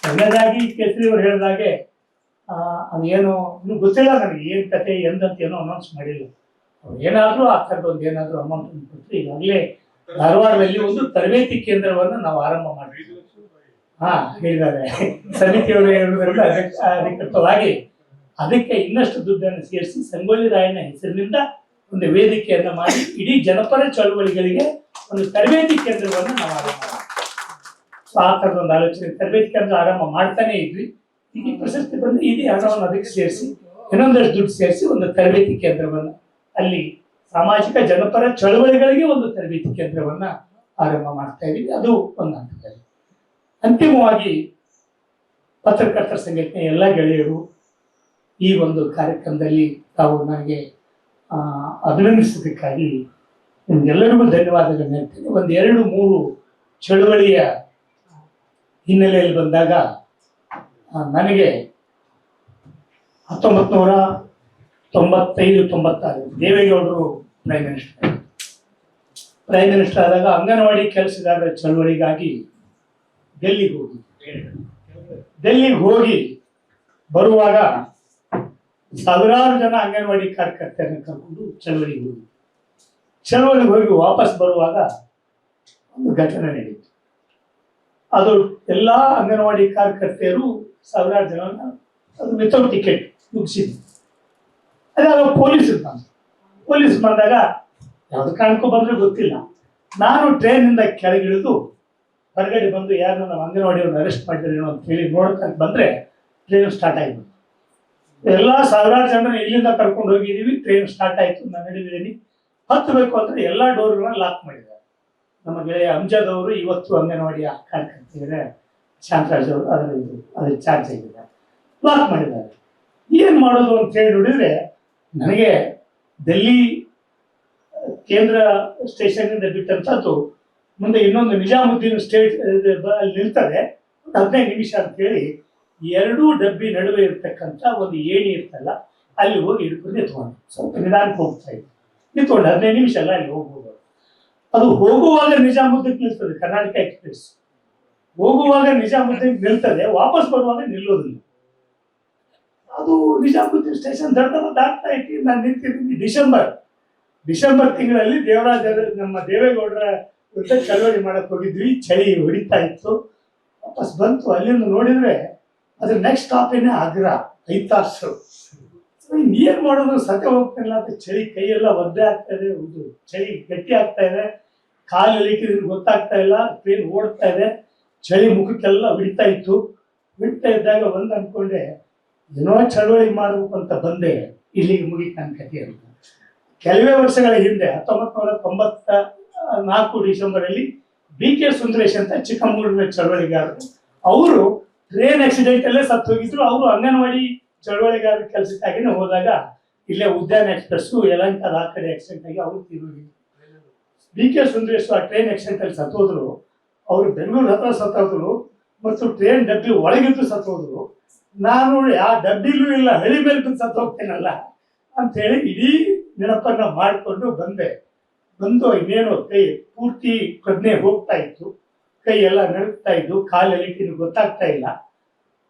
ಎರಡನೇದಾಗಿ ಕೇಸರಿ ಅವರು ಹೇಳಿದಾಗೆ ಅದೇನು ಇನ್ನೂ ಗೊತ್ತಿಲ್ಲ ನನಗೆ ಏನ್ ಕತೆ ಎಂದಂತ ಏನೋ ಅನೌನ್ಸ್ ಮಾಡಿಲ್ಲ. ಅವ್ರು ಏನಾದ್ರೂ ಆ ಥರದೊಂದು ಏನಾದ್ರೂ ಅಮೌಂಟ್ ಕೊಟ್ಟರೆ ಈಗಾಗಲೇ ಧಾರವಾಡದಲ್ಲಿ ಒಂದು ತರಬೇತಿ ಕೇಂದ್ರವನ್ನು ನಾವು ಆರಂಭ ಮಾಡಿದ್ವಿ. ಹೇಳಿದ್ದಾರೆ ಸಮಿತಿಯವರು ಹೇಳುವುದರಿಂದ ಅಧಿಕೃತವಾಗಿ ಅದಕ್ಕೆ ಇನ್ನಷ್ಟು ದುಡ್ಡನ್ನು ಸೇರಿಸಿ ಸಂಗೊಳ್ಳಿ ರಾಯಣ್ಣ ಹೆಸರಿನಿಂದ ಒಂದು ವೇದಿಕೆಯನ್ನು ಮಾಡಿ ಇಡೀ ಜನಪರ ಚಳವಳಿಗಳಿಗೆ ಒಂದು ತರಬೇತಿ ಕೇಂದ್ರವನ್ನು ನಾವು ಆರಂಭ ಮಾಡಿದ್ವಿ. ಆ ಥರದ ಒಂದು ಆಲೋಚನೆ ತರಬೇತಿ ಕೇಂದ್ರ ಆರಂಭ ಮಾಡ್ತಾನೆ ಇದ್ವಿ. ಈಗ ಪ್ರಶಸ್ತಿ ಬಂದು ಇಡೀ ಹಣವನ್ನು ಅದಕ್ಕೆ ಸೇರಿಸಿ ಇನ್ನೊಂದಷ್ಟು ದುಡ್ಡು ಸೇರಿಸಿ ಒಂದು ತರಬೇತಿ ಕೇಂದ್ರವನ್ನು ಅಲ್ಲಿ ಸಾಮಾಜಿಕ ಜನಪರ ಚಳವಳಿಗಳಿಗೆ ಒಂದು ತರಬೇತಿ ಕೇಂದ್ರವನ್ನ ಆರಂಭ ಮಾಡ್ತಾ ಇದ್ದೀವಿ. ಅದು ಒಂದು ಹಂತದಲ್ಲಿ. ಅಂತಿಮವಾಗಿ ಪತ್ರಕರ್ತರ ಸಂಘಟನೆ ಎಲ್ಲ ಗೆಳೆಯರು ಈ ಒಂದು ಕಾರ್ಯಕ್ರಮದಲ್ಲಿ ತಾವು ನನಗೆ ಅಭಿನಂದಿಸೋದಕ್ಕಾಗಿ ನಿಮ್ಗೆಲ್ಲರಿಗೂ ಧನ್ಯವಾದಗಳನ್ನ ಹೇಳ್ತೀನಿ. ಒಂದು 2-3 ಚಳುವಳಿಯ ಹಿನ್ನೆಲೆಯಲ್ಲಿ ಬಂದಾಗ ನನಗೆ 1995-96 ದೇವೇಗೌಡರು ಪ್ರೈಮ್ ಮಿನಿಸ್ಟರ್ ಆದಾಗ ಅಂಗನವಾಡಿ ಕೆಲಸಗಾರರ ಚಳವಳಿಗಾಗಿ ಡೆಲ್ಲಿಗೆ ಹೋಗಿ ಬರುವಾಗ ಸಾವಿರಾರು ಜನ ಅಂಗನವಾಡಿ ಕಾರ್ಯಕರ್ತರನ್ನು ಕರ್ಕೊಂಡು ಚಳವಳಿಗೆ ಹೋಗಿ ವಾಪಸ್ ಬರುವಾಗ ಒಂದು ಘಟನೆ ನಡೀತು. ಅದು ಎಲ್ಲಾ ಅಂಗನವಾಡಿ ಕಾರ್ಯಕರ್ತೆಯರು ಸಾವಿರಾರು ಜನ ಅದು ವಿತೌಟ್ ಟಿಕೆಟ್ ಮುಗಿಸಿದ್ರು. ಅದಾಗ ಪೊಲೀಸ್ ಬಂದಾಗ ಯಾವ್ದು ಕಾರಣಕ್ಕೂ ಬಂದ್ರೆ ಗೊತ್ತಿಲ್ಲ, ನಾನು ಟ್ರೈನಿಂದ ಕೆಳಗಿಳಿದು ಹೊರಗಡೆ ಬಂದು ಯಾರು ನಮ್ಮ ಅಂಗನವಾಡಿಯವ್ರನ್ನ ಅರೆಸ್ಟ್ ಮಾಡಿದ್ರೇನೋ ಅಂತ ಹೇಳಿ ನೋಡ್ಕೊಂಡು ಬಂದ್ರೆ ಟ್ರೈನ್ ಸ್ಟಾರ್ಟ್ ಆಗಿಬಿಟ್ಟು ಎಲ್ಲ ಸಾವಿರಾರು ಜನ ಇಲ್ಲಿಂದ ಕರ್ಕೊಂಡು ಹೋಗಿದ್ದೀವಿ. ಟ್ರೈನ್ ಸ್ಟಾರ್ಟ್ ಆಯ್ತು, ನಾನು ನಡೀಲಿದ್ದೀನಿ. ಹತ್ತಬೇಕು ಅಂದ್ರೆ ಎಲ್ಲಾ ಡೋರ್ಗಳನ್ನ ಲಾಕ್ ಮಾಡಿದ್ದಾರೆ. ನಮ್ಮ ಗೆಳೆಯ ಅಂಜದ್ ಅವರು ಇವತ್ತು ಅಂಗನವಾಡಿಯ ಕಾರ್ಯಕರ್ತೆಯರ ಶಾಂತರಾಜ್ ಅವರು ಅದ್ರ ಚಾರ್ಜ್ ಆಗಿದ್ದಾರೆ, ಲಾಕ್ ಮಾಡಿದ್ದಾರೆ. ಏನ್ ಮಾಡೋದು ಅಂತ ಹೇಳಿ ನೋಡಿದ್ರೆ ನನಗೆ ಡೆಲ್ಲಿ ಕೇಂದ್ರ ಸ್ಟೇಷನ್ ಇಂದ ಬಿಟ್ಟಂತದ್ದು ಮುಂದೆ ಇನ್ನೊಂದು ನಿಜಾಮುದ್ದೀನ್ ಸ್ಟೇಟ್ ಅಲ್ಲಿ ನಿಲ್ತದೆ 15 ನಿಮಿಷ ಅಂತ ಹೇಳಿ 2 ಡಬ್ಬಿ ನಡುವೆ ಇರ್ತಕ್ಕಂಥ ಒಂದು ಏಣಿ ಇರ್ತಲ್ಲ ಅಲ್ಲಿ ಹೋಗಿ ಹಿಡ್ಕೊಂಡು ನಿಂತ್ಕೊಂಡು ಸ್ವಲ್ಪ ನಿಧಾನಕ್ಕೆ ಹೋಗ್ತಾ ಇದ್ದೆ. ನಿಂತ್ಕೊಂಡು 15 ನಿಮಿಷ ಅಲ್ಲ ಅಲ್ಲಿ ಹೋಗ್ಬೋದು. ಅದು ಹೋಗುವಾಗ ನಿಜಾಮುದ್ದೀನ್ ನಿಲ್ತದೆ, ಕರ್ನಾಟಕ ಎಕ್ಸ್ಪ್ರೆಸ್ ಹೋಗುವಾಗ ನಿಜಾಮುದ್ದೀನ್ ನಿಲ್ತದೆ, ವಾಪಸ್ ಬರುವಾಗ ನಿಲ್ಲೋದಿಲ್ಲ. ಅದು ನಿಜಾಮುದ್ದೀನ್ ಸ್ಟೇಷನ್ ದಾಟ್ತಾ ಇತ್ತು. ನಾನು ನಿಂತಿದ್ದೀನಿ ಡಿಸೆಂಬರ್ ತಿಂಗಳಲ್ಲಿ ನಮ್ಮ ದೇವೇಗೌಡರ ಜೊತೆ ಚಳವಳಿ ಮಾಡಕ್ ಹೋಗಿದ್ವಿ. ಚಳಿ ಹೊಡಿತಾ ಇತ್ತು, ವಾಪಸ್ ಬಂತು. ಅಲ್ಲಿಂದ ನೋಡಿದ್ರೆ ಅದ್ರ ನೆಕ್ಸ್ಟ್ ಸ್ಟಾಪ್ ಏನೇ ಆಗ್ರಾ 5 ತಾಸು. ಏನ್ ಮಾಡೋದು, ಸತ್ಯ ಹೋಗ್ತಿಲ್ಲ ಅಂತ ಚಳಿ ಕೈಯೆಲ್ಲ ಒದ್ದೆ ಆಗ್ತಾ ಇದೆ, ಚಳಿ ಗಟ್ಟಿ ಆಗ್ತಾ ಇದೆ, ಕಾಲು ಎಲಿಕಿದ್ರೆ ಗೊತ್ತಾಗ್ತಾ ಇಲ್ಲ, ಟ್ರೈನ್ ಓಡ್ತಾ ಇದೆ, ಚಳಿ ಮುಖಕ್ಕೆಲ್ಲ ಹೊಡಿತಾ ಇತ್ತು. ಬಿಡ್ತಾ ಇದ್ದಾಗ ಒಂದು ಅನ್ಕೊಂಡೆ ಏನೋ ಚಳವಳಿ ಮಾಡ್ಬೇಕು ಅಂತ ಬಂದೆ, ಇಲ್ಲಿಗೆ ಮುಗಿತ ನನ್ನ ಕಥೆ ಅಂತ. ಕೆಲವೇ ವರ್ಷಗಳ ಹಿಂದೆ 1994 ಡಿಸೆಂಬರ್ ಅಲ್ಲಿ BK ಸುಂದರೇಶ್ ಅಂತ ಚಿಕ್ಕಮಗಳೂರಿನ ಚಳವಳಿಗಾರರು, ಅವರು ಟ್ರೈನ್ ಆಕ್ಸಿಡೆಂಟ್ ಅಲ್ಲೇ ಸತ್ತು ಹೋಗಿದ್ರು. ಅವರು ಅಂಗನವಾಡಿ ಚಳವಳಿಗಾರರ ಕೆಲಸಕ್ಕಾಗಿನೇ ಹೋದಾಗ ಇಲ್ಲೇ ಉದ್ಯಾನ ಎಕ್ಸ್ಪ್ರೆಸ್ ಯಲಹಂಕದ ಆ ಕಡೆ ಆಕ್ಸಿಡೆಂಟ್ ಆಗಿ ಅವರು ತೀರೋಗಿದ್ರು. BK ಸುಂದರೇಶ್ ಆ ಟ್ರೈನ್ ಆಕ್ಸಿಡೆಂಟ್ ಅಲ್ಲಿ ಸತ್ತೋದ್ರು. ಅವರು ಬೆಂಗಳೂರು ಹತ್ರ ಸತ್ತೋದ್ರು ಮತ್ತು ಟ್ರೈನ್ ಡಬ್ಬಿ ಒಳಗಿದ್ದು ಸತ್ತೋದ್ರು. ನಾನು ಆ ಡಬ್ಬಿಲೂ ಇಲ್ಲ, ಹಳಿ ಮೇಲೆ ಬಿದ್ದು ಸತ್ತು ಹೋಗ್ತೇನಲ್ಲ ಅಂತ ಹೇಳಿ ಇಡೀ ನೆನಪನ್ನ ಮಾಡಿಕೊಂಡು ಬಂದು ಇನ್ನೇನು ಕೈ ಪೂರ್ತಿ ಪ್ರಜ್ಞೆ ಹೋಗ್ತಾ ಇತ್ತು. ಕೈ ಎಲ್ಲ ನಡುಗ್ತಾ ಇದ್ದು, ಕಾಲೆಲ್ಲ ಗೊತ್ತಾಗ್ತಾ ಇಲ್ಲ.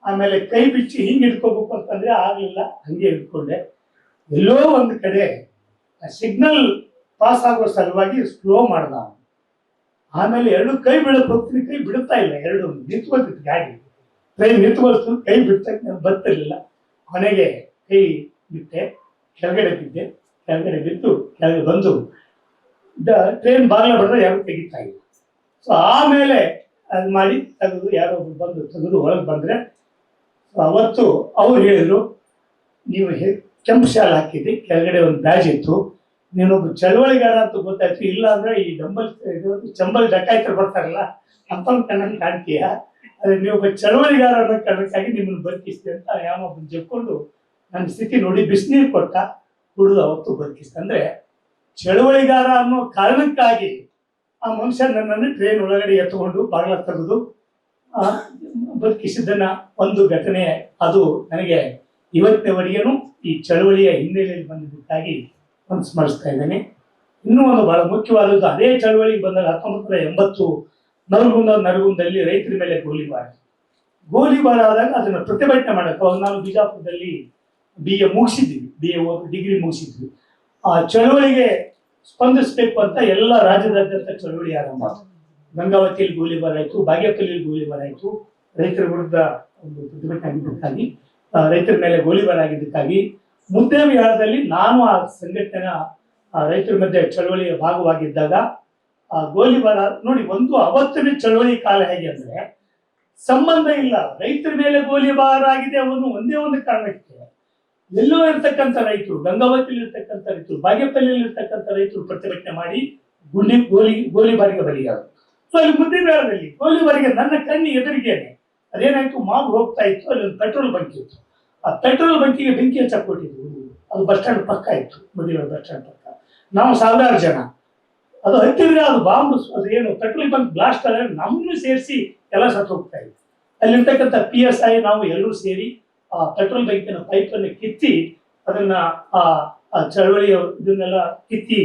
ಆಮೇಲೆ ಕೈ ಬಿಚ್ಚಿ ಹಿಂಗೆ ಹಿಡ್ಕೋಬೇಕು ಅಂತಂದ್ರೆ ಆಗ್ಲಿಲ್ಲ, ಹಂಗೆ ಹಿಡ್ಕೊಂಡೆ. ಎಲ್ಲೋ ಒಂದು ಕಡೆ ಸಿಗ್ನಲ್ ಪಾಸ್ ಆಗೋ ಸಲುವಾಗಿ ಸ್ಲೋ ಮಾಡ್ದ. ಆಮೇಲೆ ಎರಡು ಕೈ ಬಿಡಕ್ ಹೋಗ್ತೀನಿ, ಕೈ ಬಿಡುತ್ತಾ ಇಲ್ಲ, ಎರಡು ನಿಂತ್ಕೊಳ್ತಿತ್ತು ಗಾಡಿ, ಟ್ರೈನ್ ನಿಂತ್ಕೊಳ್ತು, ಕೈ ಬಿಡ್ತಕ್ಕ ಬರ್ತಿರ್ಲಿಲ್ಲ. ಕೊನೆಗೆ ಕೈ ಬಿಟ್ಟೆ, ಕೆಳಗಡೆ ಬಿದ್ದೆ. ಕೆಳಗಡೆ ಬಿದ್ದು ಕೆಳಗೆ ಬಂದು ಟ್ರೈನ್ ಬಾಗಿಲ ಬರೆದ್ರೆ ಯಾರು ತೆಗಿತಾ ಇಲ್ಲ. ಸೊ ಆಮೇಲೆ ಅದು ಮಾಡಿ ತೆಗೆದು ಯಾರೋ ಬಂದು ತೆಗೆದು ಒಳಗೆ ಬಂದ್ರೆ, ಅವತ್ತು ಅವ್ರು ಹೇಳಿದ್ರು, ನೀವು ಕೆಂಪು ಶಾಲೆ ಹಾಕಿದ್ರಿ, ಕೆಳಗಡೆ ಒಂದು ಬ್ಯಾಜ್ ಇತ್ತು, ನೀನೊಬ್ಬ ಚಳವಳಿಗಾರ ಅಂತ ಗೊತ್ತಾಯ್ತು, ಇಲ್ಲ ಅಂದ್ರೆ ಈ ಚಂಬಲ್ ಡಕಾಯ್ತರು ಬರ್ತಾರಲ್ಲ ಅಂತ ಕಣ್ಣಲ್ಲಿ ಕಾಣ್ತೀಯ, ಅದೇ ನೀವೊಬ್ಬ ಚಳವಳಿಗಾರ ಅನ್ನೋ ಕಾರಣಕ್ಕಾಗಿ ನಿಮ್ಮನ್ನು ಬದುಕಿಸ್ತೀವಿ ಅಂತ ಯಾವೊಬ್ಬ ಜಪ್ಕೊಂಡು ನನ್ನ ಸ್ಥಿತಿ ನೋಡಿ ಬಿಸಿನೀರು ಕೊಟ್ಟ, ಕುಡಿದು ಅವತ್ತು ಬದುಕಿಸ್ತ. ಅಂದ್ರೆ ಚಳವಳಿಗಾರ ಅನ್ನೋ ಕಾರಣಕ್ಕಾಗಿ ಆ ಮನುಷ್ಯ ನನ್ನನ್ನು ಟ್ರೈನ್ ಒಳಗಡೆ ಎತ್ಕೊಂಡು ಬಾಗಿಲ ತೆಗೆದು ಬದುಕಿಸಿದ್ದನ್ನ ಒಂದು ಘಟನೆ. ಅದು ನನಗೆ ಇವತ್ತಿನವರೆಗೇನು ಈ ಚಳವಳಿಯ ಹಿನ್ನೆಲೆಯಲ್ಲಿ ಬಂದಿದ್ದಕ್ಕಾಗಿ ನಾನು ಸ್ಮರಿಸ್ತಾ ಇದ್ದೇನೆ. ಇನ್ನೂ ಒಂದು ಬಹಳ ಮುಖ್ಯವಾದದ್ದು, ಅದೇ ಚಳವಳಿಗೆ ಬಂದಾಗ 1980 ನರಗುಂದದಲ್ಲಿ ರೈತರ ಮೇಲೆ ಗೋಲಿಬಾರ್ ಆದಾಗ ಅದನ್ನು ಪ್ರತಿಭಟನೆ ಮಾಡಕ್ಕೆ, ಅವಾಗ ನಾವು ಬಿಜಾಪುರದಲ್ಲಿ BA ಮುಗಿಸಿದ್ವಿ, BA ಡಿಗ್ರಿ ಮುಗಿಸಿದ್ವಿ. ಆ ಚಳವಳಿಗೆ ಸ್ಪಂದಿಸಬೇಕು ಅಂತ ಎಲ್ಲ ರಾಜ್ಯದಾದ್ಯಂತ ಚಳವಳಿ ಆರಂಭ ಆಯಿತು. ಗಂಗಾವತಿಯಲ್ಲಿ ಗೋಲಿಬಾರ್ ಆಯಿತು, ಬಾಗೇಪಲ್ಲಿಯಲ್ಲಿ ಗೋಲಿಬಾರ್ ಆಯಿತು. ರೈತರ ವಿರುದ್ಧ ಒಂದು ಪ್ರತಿಭಟನೆ ಆಗಿದ್ದಕ್ಕಾಗಿ, ರೈತರ ಮೇಲೆ ಗೋಲಿಬಾರ್ ಆಗಿದ್ದಕ್ಕಾಗಿ ಮುದ್ದೇಬಿಹಾರದಲ್ಲಿ ನಾನು ಆ ಸಂಘಟನೆಯ ರೈತರ ಮಧ್ಯೆ ಚಳವಳಿಯ ಭಾಗವಾಗಿದ್ದಾಗ ಆ ಗೋಲಿಬಾರ್ ನೋಡಿ. ಒಂದು ಅವತ್ತಿನ ಚಳವಳಿ ಕಾಲ ಹೇಗೆ ಅಂದ್ರೆ, ಸಂಬಂಧ ಇಲ್ಲ, ರೈತರ ಮೇಲೆ ಗೋಲಿಬಾರ್ ಆಗಿದೆ ಅವನು ಒಂದೇ ಒಂದು ಕಾರಣಕ್ಕೆ, ಎಲ್ಲೋ ಇರ್ತಕ್ಕಂಥ ರೈತರು, ಗಂಗಾವತಿಯಲ್ಲಿ ಇರ್ತಕ್ಕಂಥ ರೈತರು, ಬಾಗೇಪಲ್ಲಿಯಲ್ಲಿ ಇರ್ತಕ್ಕಂಥ ರೈತರು ಪ್ರತಿಭಟನೆ ಮಾಡಿ ಗೋಲಿಬಾರಿಗೆ ಬಲಿಯಾದರು. ಸೊ ಅಲ್ಲಿ ಮುದ್ದೇಬಿಹಾರದಲ್ಲಿ ಗೋಲಿಬಾರಿಗೆ ನನ್ನ ಕಣ್ಣಿ ಎದುರಿಗೇನೆ ಅದೇನಾಯ್ತು, ಮಾವು ಹೋಗ್ತಾ ಇತ್ತು, ಅಲ್ಲಿ ಒಂದು ಪೆಟ್ರೋಲ್ ಬಂಕ್ ಇತ್ತು. ಆ ಪೆಟ್ರೋಲ್ ಬಂಕಿಗೆ ಬೆಂಕಿ ಹಚ್ಚಕ್ ಕೊಟ್ಟಿದ್ರು. ಅದು ಬಸ್ ಸ್ಟ್ಯಾಂಡ್ ಪಕ್ಕ ಇತ್ತು, ಮುದ್ದೇಬಿಹಾರ ಬಸ್ ಸ್ಟ್ಯಾಂಡ್ ಪಕ್ಕ. ನಾವು 1000 ಜನ, ಅದು ಹತ್ತಿದ್ರೆ ಅದು ಬಾಂಬ್, ಅದು ಏನು ಪೆಟ್ರೋಲ್ ಬಂಕ್ ಬ್ಲಾಸ್ಟ್ ಆದ್ರೆ ನಮ್ಮನ್ನು ಸೇರಿಸಿ ಎಲ್ಲ ಸತ್ತು ಹೋಗ್ತಾ ಇತ್ತು. ಅಲ್ಲಿರ್ತಕ್ಕಂಥ PSI ನಾವು ಎಲ್ಲರೂ ಸೇರಿ ಆ ಪೆಟ್ರೋಲ್ ಬಂಕಿನ ಪೈಪ್ ಅನ್ನು ಕಿತ್ತಿ ಅದನ್ನ ಆ ಚಳವಳಿಯ ಇದನ್ನೆಲ್ಲ ಕಿತ್ತಿ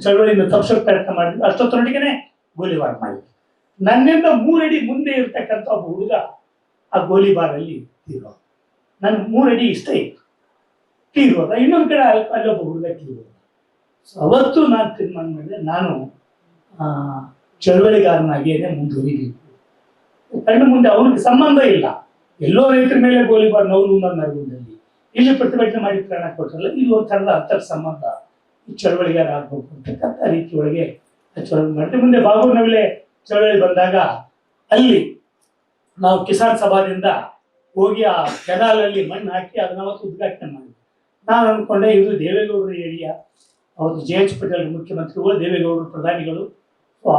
ಚಳವಳಿಯನ್ನು ತಪ್ಪಿಸೋಕೆ ಪ್ರಯತ್ನ ಮಾಡಿದ್ವಿ. ಅಷ್ಟೊತ್ತರೊಳಗೇನೆ ಗೋಲಿಬಾರ್ ಮಾಡಿದ್ವಿ. ನನ್ನಿಂದ 3 ಅಡಿ ಮುಂದೆ ಇರ್ತಕ್ಕಂಥ ಒಬ್ಬ ಹುಡುಗ ಆ ಗೋಲಿಬಾರಲ್ಲಿ ತೀರೋದ. ನನ್ 3 ಅಡಿ ಇಷ್ಟ ಇತ್ತು, ತೀರೋದ. ಇನ್ನೊಂದು ಕಡೆ ಅಲ್ಲೊಬ್ಬ ಹುಡುಗ ತೀರೋದ. ಅವತ್ತು ನಾನು ತೀರ್ಮಾನ ಮಾಡಿದೆ, ನಾನು ಚಳವಳಿಗಾರನಾಗಿಯೇ ಮುಂದುವರಿಬೇಕು. ಕಣ್ಣು ಮುಂದೆ ಅವ್ರಿಗೆ ಸಂಬಂಧ ಇಲ್ಲ, ಎಲ್ಲೋ ರೈತರ ಮೇಲೆ ಗೋಲಿಬಾರ್ ನರಗುಂದಲ್ಲಿ, ಇಲ್ಲಿ ಪ್ರತಿಭಟನೆ ಮಾಡಿ ಪ್ರಾಣ ಕೊಟ್ಟರಲ್ಲ, ಇದು ಒಂಥರದ ಅಂತರ್ ಸಂಬಂಧ, ಈ ಚಳವಳಿಗಾರ ಆಗ್ಬೇಕು ಅಂತಕ್ಕಂಥ ರೀತಿ ಒಳಗೆ ಚಳವಳಿ ಮಾಡಿದೆ. ಮುಂದೆ ಬಾಗೂರಿನವಿಲೆ ಚಳವಳಿ ಬಂದಾಗ ಅಲ್ಲಿ ನಾವು ಕಿಸಾನ್ ಸಭಾದಿಂದ ಹೋಗಿ ಆ ಕೆನಾಲಲ್ಲಿ ಮಣ್ಣು ಹಾಕಿ ಅದನ್ನ ಅವತ್ತು ಉದ್ಘಾಟನೆ ಮಾಡಿದ್ವಿ. ನಾನು ಅನ್ಕೊಂಡೆ ಇದು ದೇವೇಗೌಡರ ಏರಿಯಾ, ಅವತ್ತು JH ಪಟೇಲ್ ಮುಖ್ಯಮಂತ್ರಿಗಳು, ದೇವೇಗೌಡರು ಪ್ರಧಾನಿಗಳು.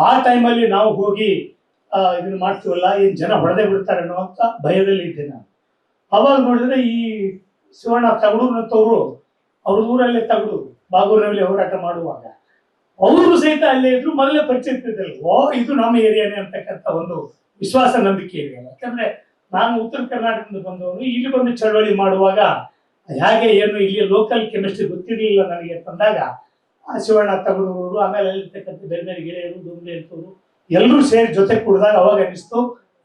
ಆ ಟೈಮಲ್ಲಿ ನಾವು ಹೋಗಿ ಇದನ್ನ ಮಾಡ್ತೀವಲ್ಲ, ಏನ್ ಜನ ಹೊಡೆದೇ ಬಿಡ್ತಾರೆ ಅನ್ನುವಂಥ ಭಯದಲ್ಲಿ ಇದ್ದೆ ನಾನು. ಅವಾಗ ನೋಡಿದ್ರೆ ಈ ಶಿವಣ್ಣ ತಗಡೂರ್ನಂತವ್ರು, ಅವ್ರ ಊರಲ್ಲೇ ತಗಡು ಬಾಗೂರಿನಲ್ಲಿ ಹೋರಾಟ ಮಾಡುವಾಗ ಅವರು ಸಹಿತ ಅಲ್ಲೇ ಇದ್ರು, ಮೊದಲೇ ಪರಿಚಯಿಸಿದ್ರು. ಇದು ನಮ್ಮ ಏರಿಯಾನೇ ಅಂತಕ್ಕಂಥ ಒಂದು ವಿಶ್ವಾಸ ನಂಬಿಕೆ ಇದೆ. ಯಾಕಂದ್ರೆ ನಾನು ಉತ್ತರ ಕರ್ನಾಟಕದಿಂದ ಬಂದವನು, ಇಲ್ಲಿ ಬಂದು ಚಳವಳಿ ಮಾಡುವಾಗ ಹೇಗೆ ಏನು ಇಲ್ಲಿ ಲೋಕಲ್ ಕೆಮಿಸ್ಟ್ರಿ ಗೊತ್ತಿರಲಿಲ್ಲ ನನಗೆ ಅಂತಂದಾಗ ಆ ಶಿವಣ್ಣ ತಗಡೂರು, ಆಮೇಲೆ ಅಲ್ಲಿರ್ತಕ್ಕಂಥ ಬೇರೆ ಬೇರೆ ಗೆಳೆಯರು, ದುಂಬೆ ಅಂತವರು ಎಲ್ಲರೂ ಸೇರಿ ಜೊತೆ ಕೂಡಿದಾಗ ಅವಾಗ ಅನಿಸ್ತು,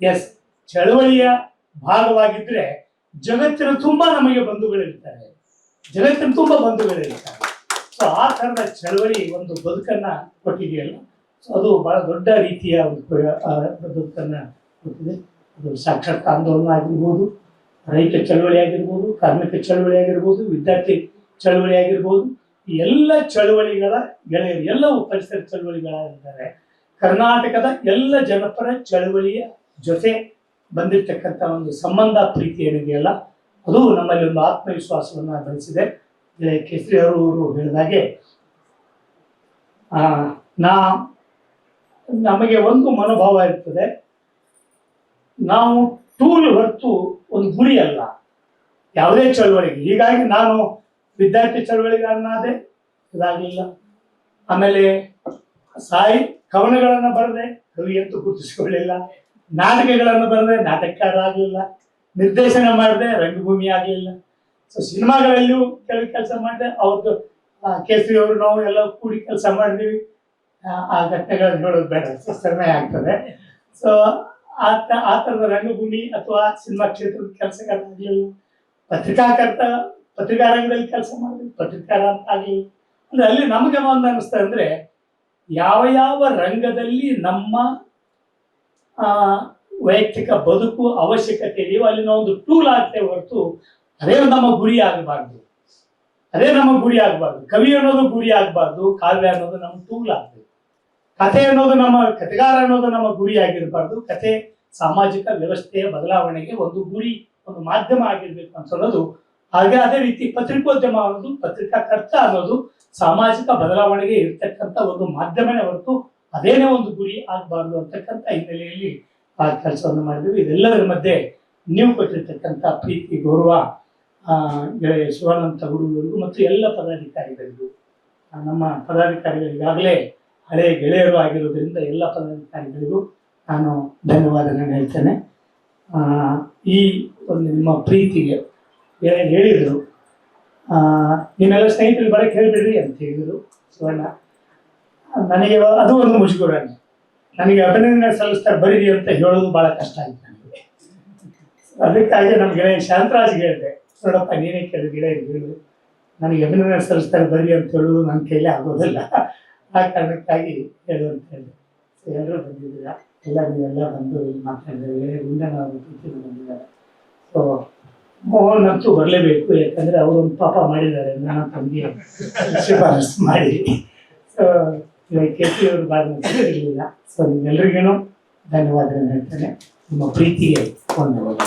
ಎಸ್, ಚಳವಳಿಯ ಭಾಗವಾಗಿದ್ರೆ ಜಗತ್ತಿನ ತುಂಬಾ ನಮಗೆ ಬಂಧುಗಳಿರ್ತಾರೆ, ಜಗತ್ತಿನ ತುಂಬಾ ಬಂಧುಗಳಿರ್ತಾರೆ. ಸೊ ಆ ಥರದ ಚಳವಳಿ ಒಂದು ಬದುಕನ್ನ ಕೊಟ್ಟಿದೆಯಲ್ಲ, ಸೊ ಅದು ಬಹಳ ದೊಡ್ಡ ರೀತಿಯ ಒಂದು ಬದುಕನ್ನ ಕೊಟ್ಟಿದೆ. ಅದು ಸಾಕ್ಷರತಾ ಆಂದೋಲನ ಆಗಿರ್ಬೋದು, ರೈತ ಚಳವಳಿ ಆಗಿರ್ಬೋದು, ಕಾರ್ಮಿಕ ಚಳವಳಿ ಆಗಿರ್ಬೋದು, ವಿದ್ಯಾರ್ಥಿ ಚಳವಳಿ ಆಗಿರ್ಬೋದು, ಈ ಎಲ್ಲ ಚಳವಳಿಗಳ ಗೆಳೆಯರು ಎಲ್ಲವೂ ಪರಿಸರ ಚಳವಳಿಗಳಾಗಿದ್ದಾರೆ. ಕರ್ನಾಟಕದ ಎಲ್ಲ ಜನಪರ ಚಳವಳಿಯ ಜೊತೆ ಬಂದಿರತಕ್ಕಂಥ ಒಂದು ಸಂಬಂಧ, ಪ್ರೀತಿ ಏನಿದೆಯಲ್ಲ, ಅದು ನಮ್ಮಲ್ಲಿ ಒಂದು ಆತ್ಮವಿಶ್ವಾಸವನ್ನ ಬೆಳೆಸಿದೆ. ಕೇಸರಿ ಅವರು ಹೇಳಿದಾಗೆ ನಮಗೆ ಒಂದು ಮನೋಭಾವ ಇರ್ತದೆ, ನಾವು ಟೂಲ್ ಹೊರತು ಒಂದು ಗುರಿ ಅಲ್ಲ ಯಾವುದೇ ಚಳವಳಿಗೆ. ಹೀಗಾಗಿ ನಾನು ವಿದ್ಯಾರ್ಥಿ ಚಳವಳಿಗಾರನಾದೆ, ಇದಾಗಲಿಲ್ಲ. ಆಮೇಲೆ ಕವನಗಳನ್ನು ಬರೆದೆ, ಕವಿ ಅಂತೂ ಗುರುತಿಸಿಕೊಳ್ಳಿಲ್ಲ. ನಾಟಕಗಳನ್ನು ಬರೆದೆ, ನಾಟಕಕಾರ ಆಗಲಿಲ್ಲ. ನಿರ್ದೇಶನ ಮಾಡಿದೆ, ರಂಗಭೂಮಿ ಆಗಲಿಲ್ಲ. ಸೊ ಸಿನಿಮಾಗಳಲ್ಲಿಯೂ ಕೆಲವು ಕೆಲಸ ಮಾಡಿದೆ. ಅವತ್ತು ಕೇಸರಿ ಅವರು ನಾವು ಎಲ್ಲ ಕೂಡಿ ಕೆಲಸ ಮಾಡಿದ್ವಿ. ಆ ಘಟನೆಗಳನ್ನು ಹೇಳೋದು ಬೇಡ, ಸಮಯ ಆಗ್ತದೆ. ಸೊ ಆ ಥರದ ರಂಗಭೂಮಿ ಅಥವಾ ಸಿನಿಮಾ ಕ್ಷೇತ್ರದ ಕೆಲಸಗಾರರಾಗಲಿಲ್ಲ, ಪತ್ರಿಕಾ ರಂಗದಲ್ಲಿ ಕೆಲಸ ಮಾಡಿದ್ವಿ, ಪತ್ರಿಕಾರ ಆಗಲಿ. ಅಂದ್ರೆ ಅಲ್ಲಿ ನಮಗೆ ಒಂದು ಅನಿಸ್ತದೆ ಅಂದ್ರೆ ಯಾವ ರಂಗದಲ್ಲಿ ನಮ್ಮ ವೈಯಕ್ತಿಕ ಬದುಕು ಅವಶ್ಯಕತೆ ಇದೆಯೋ ಅಲ್ಲಿ ನಾವು ಒಂದು ಟೂಲ್ ಆಗ್ತೇವೆ ಹೊರತು ಅದೇ ನಮ್ಮ ಗುರಿ ಆಗಬಾರ್ದು. ಕವಿ ಅನ್ನೋದು ಗುರಿ ಆಗಬಾರ್ದು, ಕಾವ್ಯ ಅನ್ನೋದು ನಮ್ಮ ಟೂಲ್ ಆಗ್ಬೇಕು. ಕಥೆ ಅನ್ನೋದು ಕಥೆಗಾರ ಅನ್ನೋದು ನಮ್ಮ ಗುರಿ ಆಗಿರಬಾರ್ದು. ಕಥೆ ಸಾಮಾಜಿಕ ವ್ಯವಸ್ಥೆಯ ಬದಲಾವಣೆಗೆ ಒಂದು ಗುರಿ, ಒಂದು ಮಾಧ್ಯಮ ಆಗಿರ್ಬೇಕು ಅಂತ ಅನ್ನೋದು. ಹಾಗೆ ಅದೇ ರೀತಿ ಪತ್ರಿಕೋದ್ಯಮ ಅನ್ನೋದು, ಪತ್ರಿಕಾಕರ್ತ ಅನ್ನೋದು ಸಾಮಾಜಿಕ ಬದಲಾವಣೆಗೆ ಇರ್ತಕ್ಕಂಥ ಒಂದು ಮಾಧ್ಯಮನೇ ಹೊರತು ಅದೇನೇ ಒಂದು ಗುರಿ ಆಗಬಾರ್ದು ಅಂತಕ್ಕಂಥ ಹಿನ್ನೆಲೆಯಲ್ಲಿ ಆ ಕೆಲಸವನ್ನು ಮಾಡಿದ್ವಿ. ಇದೆಲ್ಲದರ ಮಧ್ಯೆ ನೀವು ಕೊಟ್ಟಿರ್ತಕ್ಕಂಥ ಪ್ರೀತಿ, ಗೌರವ ಗೆಳೆಯ ಶಿವಾನಂದ ತಗುಡುವರಿಗೂ ಮತ್ತು ಎಲ್ಲ ಪದಾಧಿಕಾರಿಗಳಿಗೂ, ನಮ್ಮ ಪದಾಧಿಕಾರಿಗಳಿಗಾಗಲೇ ಹಳೆಯ ಗೆಳೆಯರು ಆಗಿರೋದ್ರಿಂದ ಎಲ್ಲ ಪದಾಧಿಕಾರಿಗಳಿಗೂ ನಾನು ಧನ್ಯವಾದಗಳನ್ನು ಹೇಳ್ತೇನೆ. ಈ ಒಂದು ನಿಮ್ಮ ಪ್ರೀತಿಗೆ ಹೇಳಿದರು, ನಿಮ್ಮೆಲ್ಲ ಸ್ನೇಹಿತರು ಬರಕ್ಕೆ ಹೇಳ್ಬಿಡ್ರಿ ಅಂತ ಹೇಳಿದರು ಶಿವಣ್ಣ. ನನಗೆ ಅದು ಒಂದು ಮುಜುಗರನೇ. ನನಗೆ ಅಭಿನಂದನೆ ಸಲ್ಲಿಸ್ತಾರೆ ಬರೀರಿ ಅಂತ ಹೇಳೋದು ಬಹಳ ಕಷ್ಟ ಆಯ್ತು ನನಗೆ. ಅದಕ್ಕಾಗಿ ನಮ್ಮ ಗೆಳೆಯ ಶಾಂತರಾಜ್ಗೆ ಹೇಳಿದೆ, ನೋಡಪ್ಪ ನೀನೇ ಕೇಳಿ ಗೆಳೆಯರಿಗೆ ಹೇಳು, ನನಗೆ ಅಭಿನಂದನೆ ಸಲ್ಲಿಸ್ತಾರೆ ಬರೀ ಅಂತ ಹೇಳೋದು ನನ್ನ ಕೈಲೇ ಆಗೋದಿಲ್ಲ, ಆ ಕಾರಣಕ್ಕಾಗಿ ಹೇಳು ಅಂತ ಹೇಳಿದೆ. ಎಲ್ಲರೂ ಬಂದಿದ್ದೀರಾ, ನೀವೆಲ್ಲ ಬಂದು ಇಲ್ಲಿ ಮಾತಾಡಿದ್ದಾರೆ, ಗುಂಡನವರು ಪ್ರೀತಿಗಳು ಬಂದಿದ್ದಾರೆ. ಸೊ ಮೋಹನ್ ಅಂತೂ ಬರಲೇಬೇಕು, ಯಾಕಂದ್ರೆ ಅವರೊಂದು ಪಾಪ ಮಾಡಿದ್ದಾರೆ ನನ್ನ ತಂಗಿ ಶಿಫಾರಸು ಮಾಡಿ. ಸೊ ಇವಾಗ KP ಅವರು ಇರಲಿಲ್ಲ. ಸೊ ನಿಮ್ಮೆಲ್ಲರಿಗೇನು ಧನ್ಯವಾದಗಳನ್ನು ಹೇಳ್ತೇನೆ. ನಿಮ್ಮ ಪ್ರೀತಿಗೆ ಧನ್ಯವಾದ.